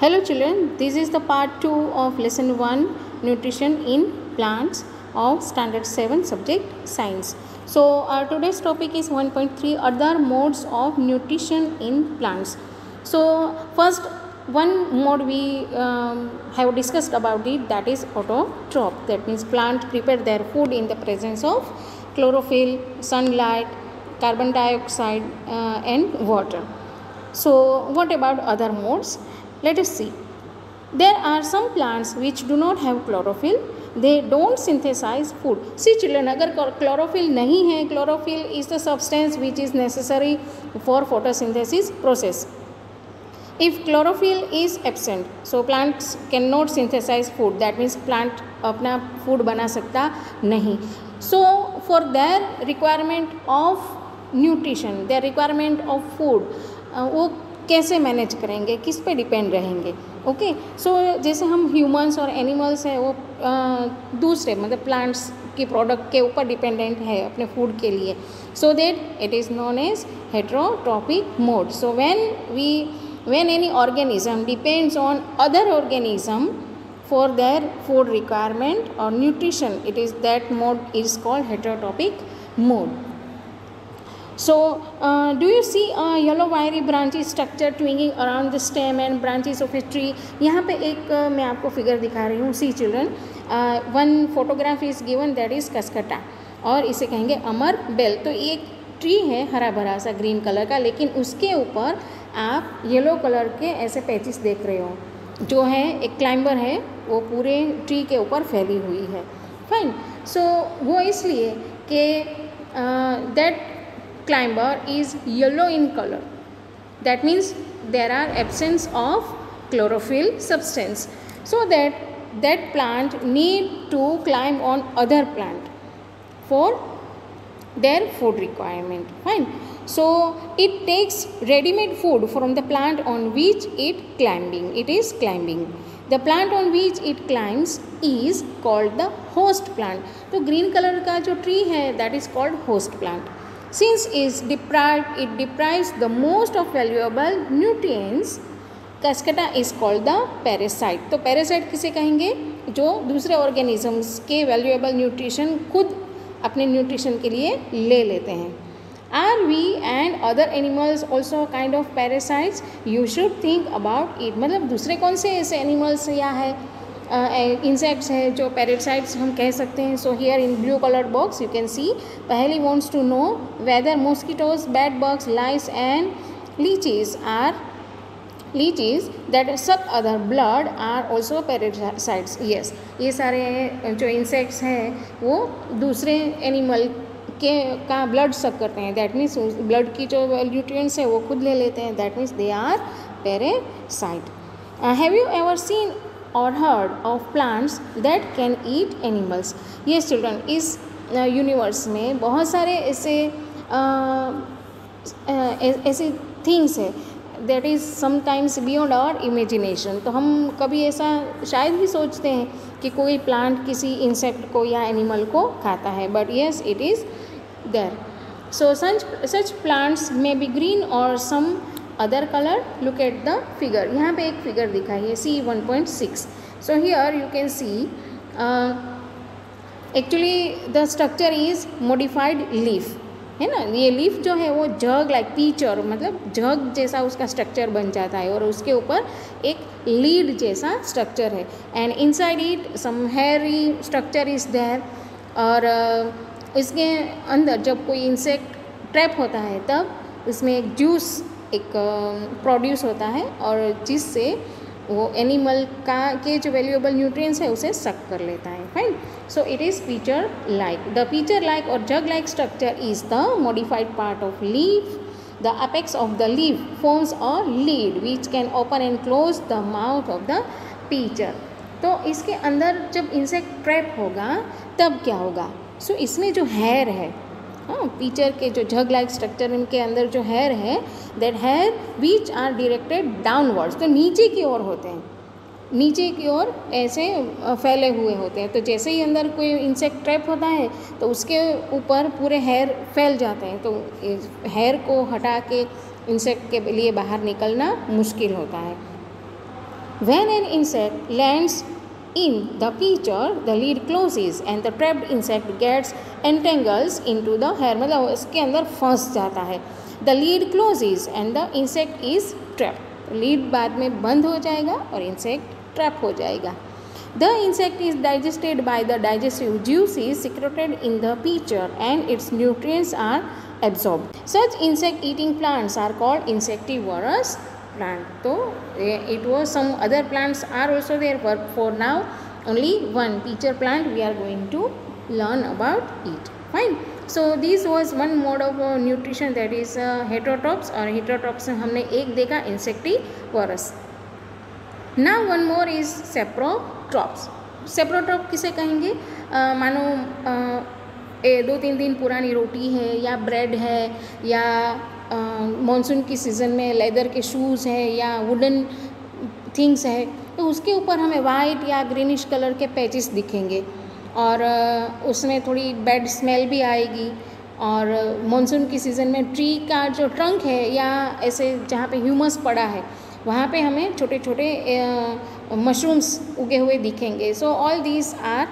Hello children, this is the part 2 of lesson 1 nutrition in plants of standard 7 subject science. So our today's topic is 1.3 other modes of nutrition in plants. So first one mode we have discussed about it, that is autotroph. That means plant prepare their food in the presence of chlorophyll, sunlight, carbon dioxide and water. So what about other modes? Let us see. There are some plants which do not have chlorophyll. They don't synthesize food. See children, अगर chlorophyll नहीं है, chlorophyll is the substance which is necessary for photosynthesis process. If chlorophyll is absent, so plants cannot synthesize food. That means plant अपना food बना सकता नहीं. So for their requirement of nutrition, their requirement of food, वो कैसे manage करेंगे, किस पे depend रहेंगे. ओके, सो जैसे हम ह्यूमंस और एनिमल्स है वो दूसरे मतलब प्लांट्स की प्रोडक्ट के ऊपर डिपेंडेंट है अपने फूड के लिए. So that it is known as heterotrophic mode. So when any organism depends on other organism for their food requirement or nutrition, it is that mode is called heterotrophic mode. So do you see a yellow wiry branches structure twining around the stem and branches of a tree? यहाँ पे एक मैं आपको figure दिखा रही हूँ. See children, one photograph is given that is Cuscuta और इसे कहेंगे अमर बेल. तो एक ट्री है हरा भरा सा ग्रीन कलर का, लेकिन उसके ऊपर आप येलो कलर के ऐसे पैचेस देख रहे हो. जो है एक क्लाइंबर है वो पूरे ट्री के ऊपर फैली हुई है. फाइन. सो वो इसलिए कि that climber is yellow in color. That means there are absence of chlorophyll substance, so that plant need to climb on other plant for their food requirement. Fine. So it takes ready-made food from the plant on which it is climbing. The plant on which it climbs is called the host plant. तो green color का जो tree है that is called host plant. Since it deprives the most of valuable nutrients, cascata is called the parasite. तो parasite किसे कहेंगे? जो दूसरे organisms के valuable nutrition खुद अपने nutrition के लिए ले लेते हैं. Are we and other animals also kind of parasites? You should think about it. मतलब दूसरे कौन से ऐसे animals या है इंसेक्ट्स है जो पैरासाइट्स हम कह सकते हैं. So here in blue coloured box you can see पहली wants to know whether mosquitoes, bed bugs, lice and leeches that suck other blood are also parasites. Yes, ये सारे जो इंसेक्ट्स हैं वो दूसरे एनिमल का ब्लड सक करते हैं. दैट मीन्स ब्लड की जो न्यूट्रिएंट्स है वो खुद ले लेते हैं. That means they are parasite. Have you ever seen or heard of plants that can eat animals? Yes children, इस यूनिवर्स में बहुत सारे ऐसे थिंग्स है that is sometimes beyond our imagination. तो हम कभी ऐसा शायद भी सोचते हैं कि कोई प्लांट किसी इंसेक्ट को या एनिमल को खाता है, but yes it is there. So such plants may be green or some other colour. Look at the figure. यहाँ पे एक फिगर दिखाई है C 1.6. So here you can C actually the structure is modified leaf है ना. ये leaf जो है वो जग लाइक पीचर मतलब जग जैसा उसका स्ट्रक्चर बन जाता है और उसके ऊपर एक लीड जैसा स्ट्रक्चर है. And inside it some hairy structure is there. और इसके अंदर जब कोई इंसेक्ट ट्रैप होता है तब उसमें एक जूस एक प्रोड्यूस होता है और जिससे वो एनिमल के जो वैल्यूएबल न्यूट्रिएंट्स है उसे सक कर लेता है. Fine. So it is pitcher like. The pitcher like और jug like structure is the modified part of leaf. The apex of the leaf forms a lid which can open and close the mouth of the pitcher. तो इसके अंदर जब insect trap होगा तब क्या होगा? सो इसमें जो हेयर है, हाँ, पीचर के जो जग लाइक स्ट्रक्चर इनके अंदर जो हेयर है, that hair which are directed downwards. तो नीचे की ओर होते हैं, नीचे की ओर ऐसे फैले हुए होते हैं. तो जैसे ही अंदर कोई इंसेक्ट ट्रैप होता है तो उसके ऊपर पूरे हेयर फैल जाते हैं. तो हेयर को हटा के इंसेक्ट के लिए बाहर निकलना मुश्किल होता है. When an insect lands in the pitcher, the lid closes and the trapped insect gets entangles into the hair. मतलब उसके अंदर फंस जाता है. The lid closes and the insect is trapped. Lead बाद में बंद हो जाएगा और इंसेक्ट ट्रैप हो जाएगा. The insect is digested by the digestive juices secreted in the pitcher and its nutrients are absorbed. Such insect eating plants are called insectivorous plant. So it was some other plants are also there, but for now only one pitcher plant we are going to learn about it. Fine. So this was one mode of nutrition, that is heterotrophs. और heterotrophs में हमने एक देखा insectivorous. Now one more is saprotrophs. Saprotrophs किसे कहेंगे? मानो 2-3 दिन पुरानी रोटी है या ब्रेड है या मानसून की सीज़न में लेदर के शूज़ है या वुडन थिंग्स है, तो उसके ऊपर हमें वाइट या ग्रीनिश कलर के पैचेस दिखेंगे और उसमें थोड़ी बैड स्मेल भी आएगी. और मानसून की सीज़न में ट्री का जो ट्रंक है या ऐसे जहाँ पे ह्यूमस पड़ा है वहाँ पे हमें छोटे छोटे मशरूम्स उगे हुए दिखेंगे. So all these are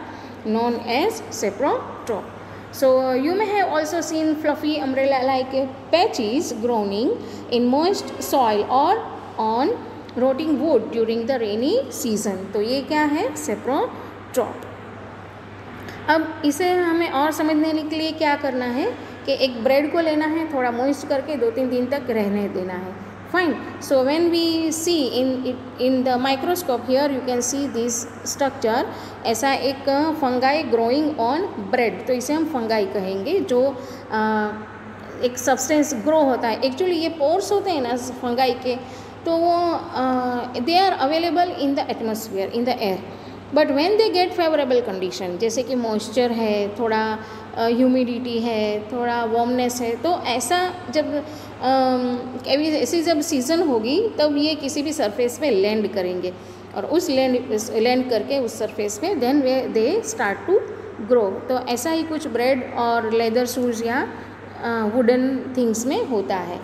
known as saprotroph. So you may have also seen fluffy umbrella-like patches growing in moist soil or on rotting wood during the rainy season. तो ये क्या है? सेप्रोट्रोप. अब इसे हमें और समझने के लिए क्या करना है कि एक ब्रेड को लेना है, थोड़ा मोइस्ट करके 2-3 दिन तक रहने देना है. Fine. So when we see in the microscope, here you can see this structure. ऐसा एक फंगाई ग्रोइंग ऑन ब्रेड, तो इसे हम फंगाई कहेंगे. जो एक सब्सटेंस ग्रो होता है, एक्चुअली ये पोर्स होते हैं ना फंगाई के, तो वो they are available in the atmosphere, in the air. But when they get favourable condition, जैसे कि मॉइस्चर है, थोड़ा ह्यूमिडिटी है, थोड़ा वार्मनेस है, तो ऐसा जब ऐसी जब सीज़न होगी तब ये किसी भी सरफेस पे लैंड करेंगे और उस लैंड करके उस सरफेस पे then they start to grow. तो ऐसा ही कुछ ब्रेड और लेदर शूज़ या वुडन थिंग्स में होता है.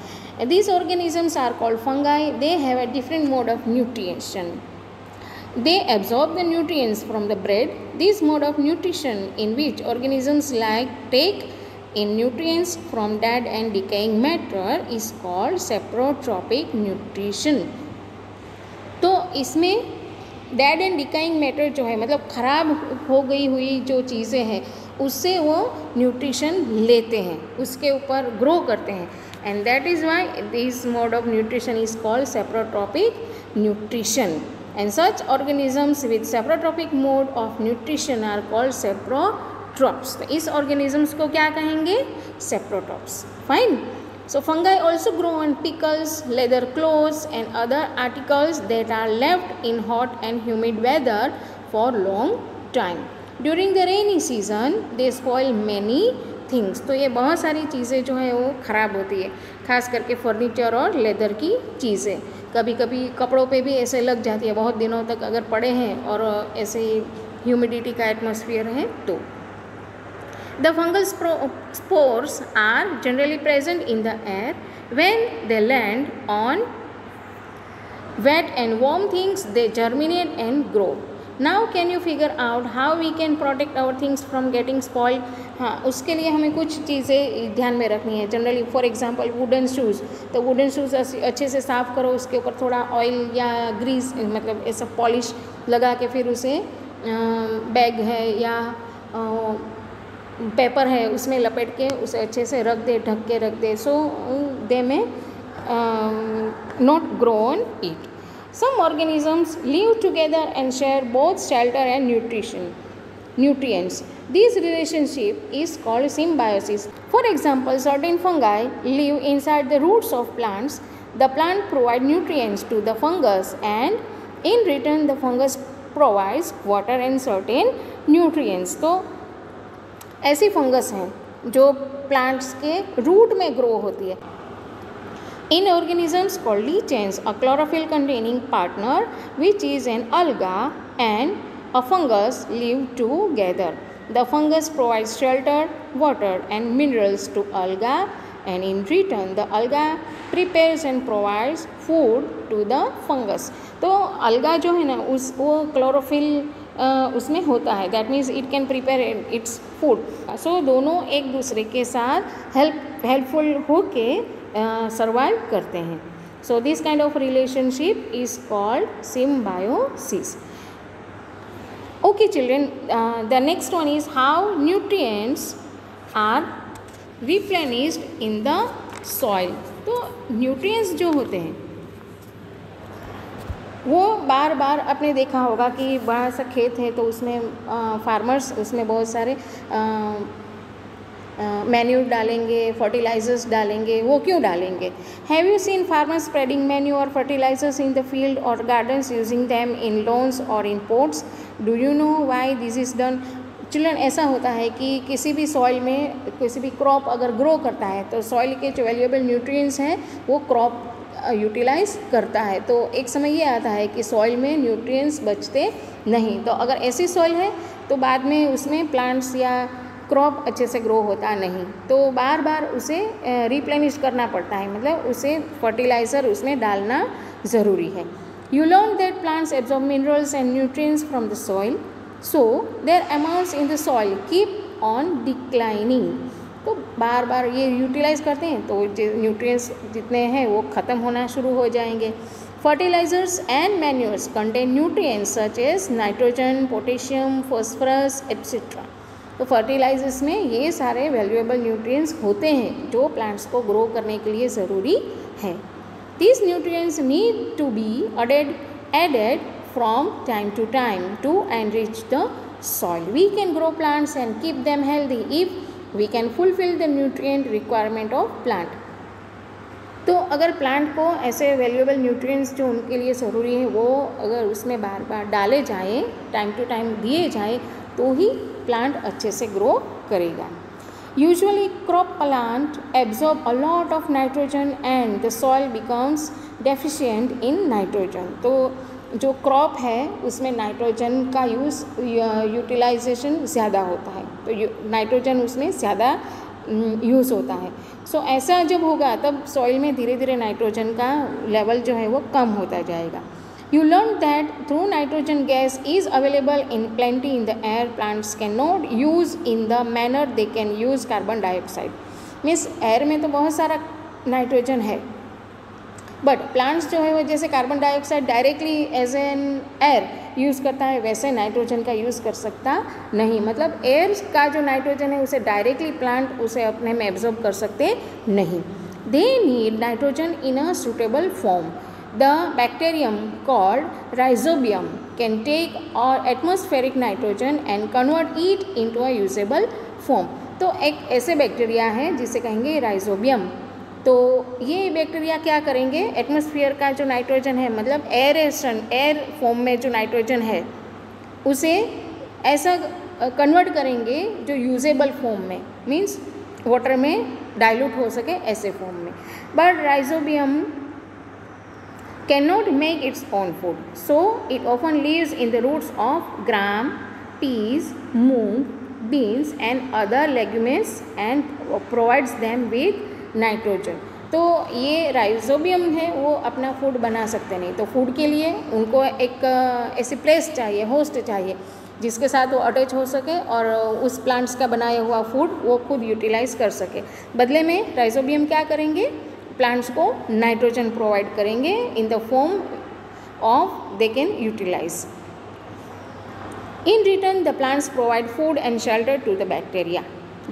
These organisms are called fungi. They have a different mode of nutrition. They absorb the nutrients from the bread. This mode of nutrition in which organisms take in nutrients from dead and decaying matter is called saprotrophic nutrition. तो इसमें dead and decaying matter जो है, मतलब ख़राब हो गई हुई जो चीज़ें हैं उससे वो न्यूट्रिशन लेते हैं, उसके ऊपर ग्रो करते हैं. And that is why this mode of nutrition is called saprotrophic nutrition. And such organisms with saprotrophic mode of nutrition are called saprotrophs. तो इस organisms को क्या कहेंगे? Saprotrophs. Fine. So fungi also grow on pickles, leather clothes and other articles that are left in hot and humid weather for long time. During the rainy season, they spoil many things. तो ये बहुत सारी चीज़ें जो है वो ख़राब होती है, खास करके फर्नीचर और लेदर की चीज़ें. कभी कभी कपड़ों पे भी ऐसे लग जाती है बहुत दिनों तक अगर पड़े हैं और ऐसे ह्यूमिडिटी का एटमॉस्फेयर है तो. The fungal spores are generally present in the air. When they land on wet and warm things, they germinate and grow. Now can you figure out how we can protect our things from getting spoiled? हाँ, उसके लिए हमें कुछ चीज़ें ध्यान में रखनी है. Generally for example wooden shoes, तो वुडन शूज़ अच्छे से साफ़ करो, उसके ऊपर थोड़ा ऑयल या ग्रीस मतलब ऐसा पॉलिश लगा के फिर उसे बैग है या पेपर है उसमें लपेट के उसे अच्छे से रख दे, ढक के रख दे. सो दे में not grow on it. Some organisms live together and share both shelter and nutrients. This relationship is called symbiosis. For example, certain fungi live inside the roots of plants. The plant provides nutrients to the fungus and in return the fungus provides water and certain nutrients. तो ऐसी fungus हैं जो plants के root में grow होती है. In organisms called lichens, a chlorophyll-containing partner, which is an alga, and a fungus live together. The fungus provides shelter, water, and minerals to alga and in return the alga prepares and provides food to the fungus. तो alga जो है ना वो chlorophyll उसमें होता है, that means it can prepare its food. So दोनों एक दूसरे के साथ हेल्पफुल होके सर्वाइव करते हैं. So this kind of relationship is called symbiosis. Okay children, the next one is how nutrients are replenished in the soil. तो nutrients जो होते हैं वो बार बार आपने देखा होगा कि बड़ा सा खेत है तो उसमें फार्मर्स उसमें बहुत सारे मैन्यूर डालेंगे, फर्टिलाइजर्स डालेंगे. वो क्यों डालेंगे? Have you seen farmers spreading manure और फर्टिलाइजर्स इन द फील्ड और gardens using them in lawns और in pots? Do you know why this is done? Children, ऐसा होता है कि किसी भी सॉइल में किसी भी क्रॉप अगर ग्रो करता है तो सॉइल के जो वैल्यूएबल न्यूट्रिएंट्स हैं वो क्रॉप यूटिलाइज करता है. तो एक समय ये आता है कि सॉइल में न्यूट्रिएंट्स बचते नहीं. तो अगर ऐसी सॉइल है तो बाद में उसमें प्लांट्स या क्रॉप अच्छे से ग्रो होता नहीं. तो बार बार उसे रिप्लेनिश करना पड़ता है, मतलब उसे फर्टिलाइज़र उसमें डालना ज़रूरी है. You learn that plants absorb minerals and nutrients from the soil, so their amounts in the soil keep on declining. तो बार बार ये यूटिलाइज करते हैं तो न्यूट्रिएंट्स जितने हैं वो ख़त्म होना शुरू हो जाएंगे. Fertilizers and manures contain nutrients such as nitrogen, potassium, phosphorus etcetera. तो फर्टिलाइजर्स में ये सारे वैल्यूएबल न्यूट्रिएंट्स होते हैं जो प्लांट्स को ग्रो करने के लिए ज़रूरी है. These nutrients need to be added from time to time to enrich the soil. We can grow plants and keep them healthy if we can fulfill the nutrient requirement of plant. तो अगर plant को ऐसे valuable nutrients जो उनके लिए ज़रूरी है वो अगर उसमें बार बार डाले जाएँ, टाइम टू टाइम दिए जाए तो ही प्लांट अच्छे से ग्रो करेगा. Usually crop plant absorb a lot of nitrogen and the soil becomes deficient in nitrogen. तो जो क्रॉप है उसमें नाइट्रोजन का यूटिलाइजेशन ज़्यादा होता है, तो नाइट्रोजन उसमें ज़्यादा यूज़ होता है. सो ऐसा जब होगा तब सॉइल में धीरे धीरे नाइट्रोजन का लेवल जो है वो कम होता जाएगा. You learned that through nitrogen gas is available in plenty in the air, plants cannot use in the manner they can use carbon dioxide. Means air में तो बहुत सारा नाइट्रोजन है बट प्लांट्स जो है वो जैसे carbon dioxide directly as an air use करता है वैसे नाइट्रोजन का यूज़ कर सकता नहीं. मतलब एयर का जो नाइट्रोजन है उसे डायरेक्टली प्लांट उसे अपने में एब्जॉर्ब कर सकते नहीं. They need nitrogen in a suitable form. The bacterium called rhizobium can take atmospheric nitrogen and convert it into a usable form. तो एक ऐसे बैक्टीरिया है जिसे कहेंगे राइजोबियम. तो ये बैक्टीरिया क्या करेंगे, एटमॉस्फेयर का जो नाइट्रोजन है मतलब एयर फॉर्म में जो नाइट्रोजन है उसे ऐसा कन्वर्ट करेंगे जो यूजेबल फॉर्म में, मीन्स वाटर में डाइल्यूट हो सके ऐसे फॉर्म में. But rhizobium cannot make its own food, so it often lives in the roots of gram, peas, moong, beans and other legumes and provides them with nitrogen. तो ये rhizobium है वो अपना फूड बना सकते नहीं, तो फूड के लिए उनको एक ऐसी प्लेस चाहिए, होस्ट चाहिए जिसके साथ वो अटैच हो सके और उस प्लांट्स का बनाया हुआ फूड वो खुद यूटिलाइज कर सके. बदले में राइजोबियम क्या करेंगे, प्लांट्स को नाइट्रोजन प्रोवाइड करेंगे in the form of they can utilise. In return the plants provide food and shelter to the bacteria.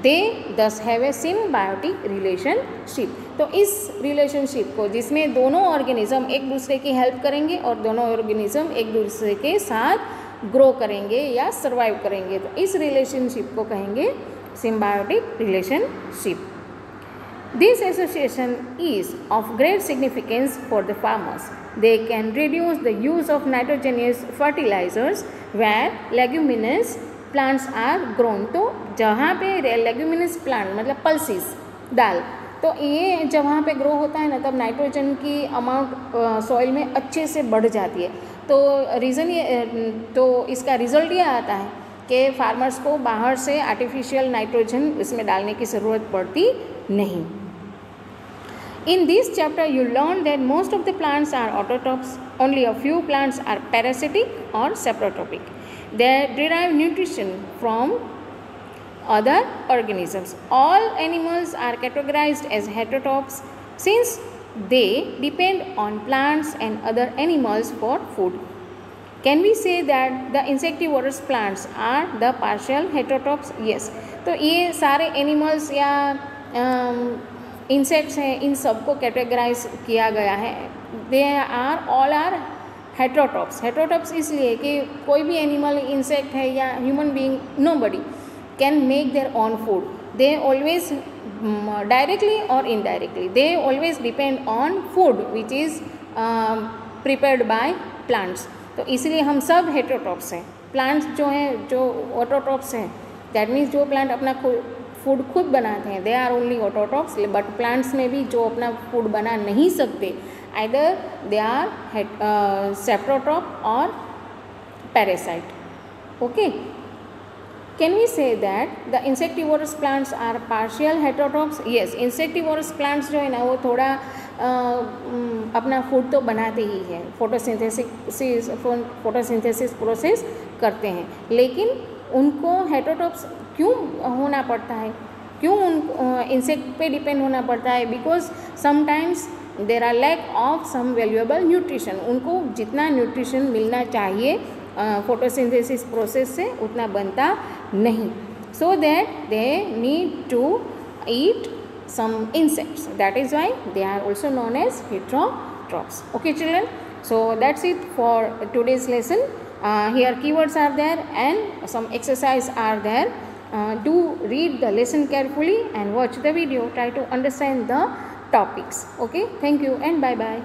They thus have A symbiotic relationship. तो इस रिलेशनशिप को जिसमें दोनों ऑर्गेनिज्म एक दूसरे की हेल्प करेंगे और दोनों ऑर्गेनिज्म एक दूसरे के साथ ग्रो करेंगे या सर्वाइव करेंगे, तो इस रिलेशनशिप को कहेंगे symbiotic relationship. This association is of great significance for the farmers. They can reduce the use of nitrogenous fertilizers where leguminous plants are grown. तो जहाँ पे leguminous plant मतलब pulses दाल, तो ये जब वहाँ पे ग्रो होता है ना तब नाइट्रोजन की अमाउंट सॉइल में अच्छे से बढ़ जाती है. तो इसका रिज़ल्ट ये आता है कि फार्मर्स को बाहर से आर्टिफिशियल नाइट्रोजन इसमें डालने की ज़रूरत पड़ती नहीं. In this chapter, you learn that most of the plants are autotrophs, only a few plants are parasitic or saprotrophic. They derive nutrition from other organisms. All animals are categorized as heterotrophs since they depend on plants and other animals for food. Can we say that the insectivorous plants are the partial heterotrophs? Yes. तो ये सारे animals या insects हैं, इन सबको categorise किया गया है. They are all are heterotrophs. Heterotrophs इसलिए कि कोई भी एनिमल, इंसेक्ट है या human being, nobody can make their own food. They always directly और indirectly they always depend on food which is prepared by plants. तो इसलिए हम सब हेटेरोट्रॉप्स हैं. प्लांट्स जो हैं, जो ऑटोट्रॉप्स हैं, दैट मीन्स जो प्लांट अपना फूड खुद बनाते हैं, they are only autotrophs. But plants में भी जो अपना फूड बना नहीं सकते, आइदर दे आर सेप्रोट्रॉप और parasite. Okay. Can we say that the insectivorous plants are partial heterotrophs? Yes. Insectivorous plants जो है ना, वो थोड़ा अपना फूड तो बनाते ही हैं, फोटोसिंथेसिस प्रोसेस करते हैं, लेकिन उनको हेटेरोट्रॉप्स क्यों होना पड़ता है, क्यों उन इंसेक्ट पे डिपेंड होना पड़ता है? Because sometimes there are lack of some valuable nutrition. उनको जितना न्यूट्रिशन मिलना चाहिए फोटोसिंथेसिस प्रोसेस से उतना बनता नहीं. So that they need to eat some insects. That is why they are also known as heterotrophs. Okay children, so that's it for today's lesson. Here keywords are there and some exercise are there. Do read the lesson carefully and watch the video. Try to understand the topics. Okay, thank you and bye bye.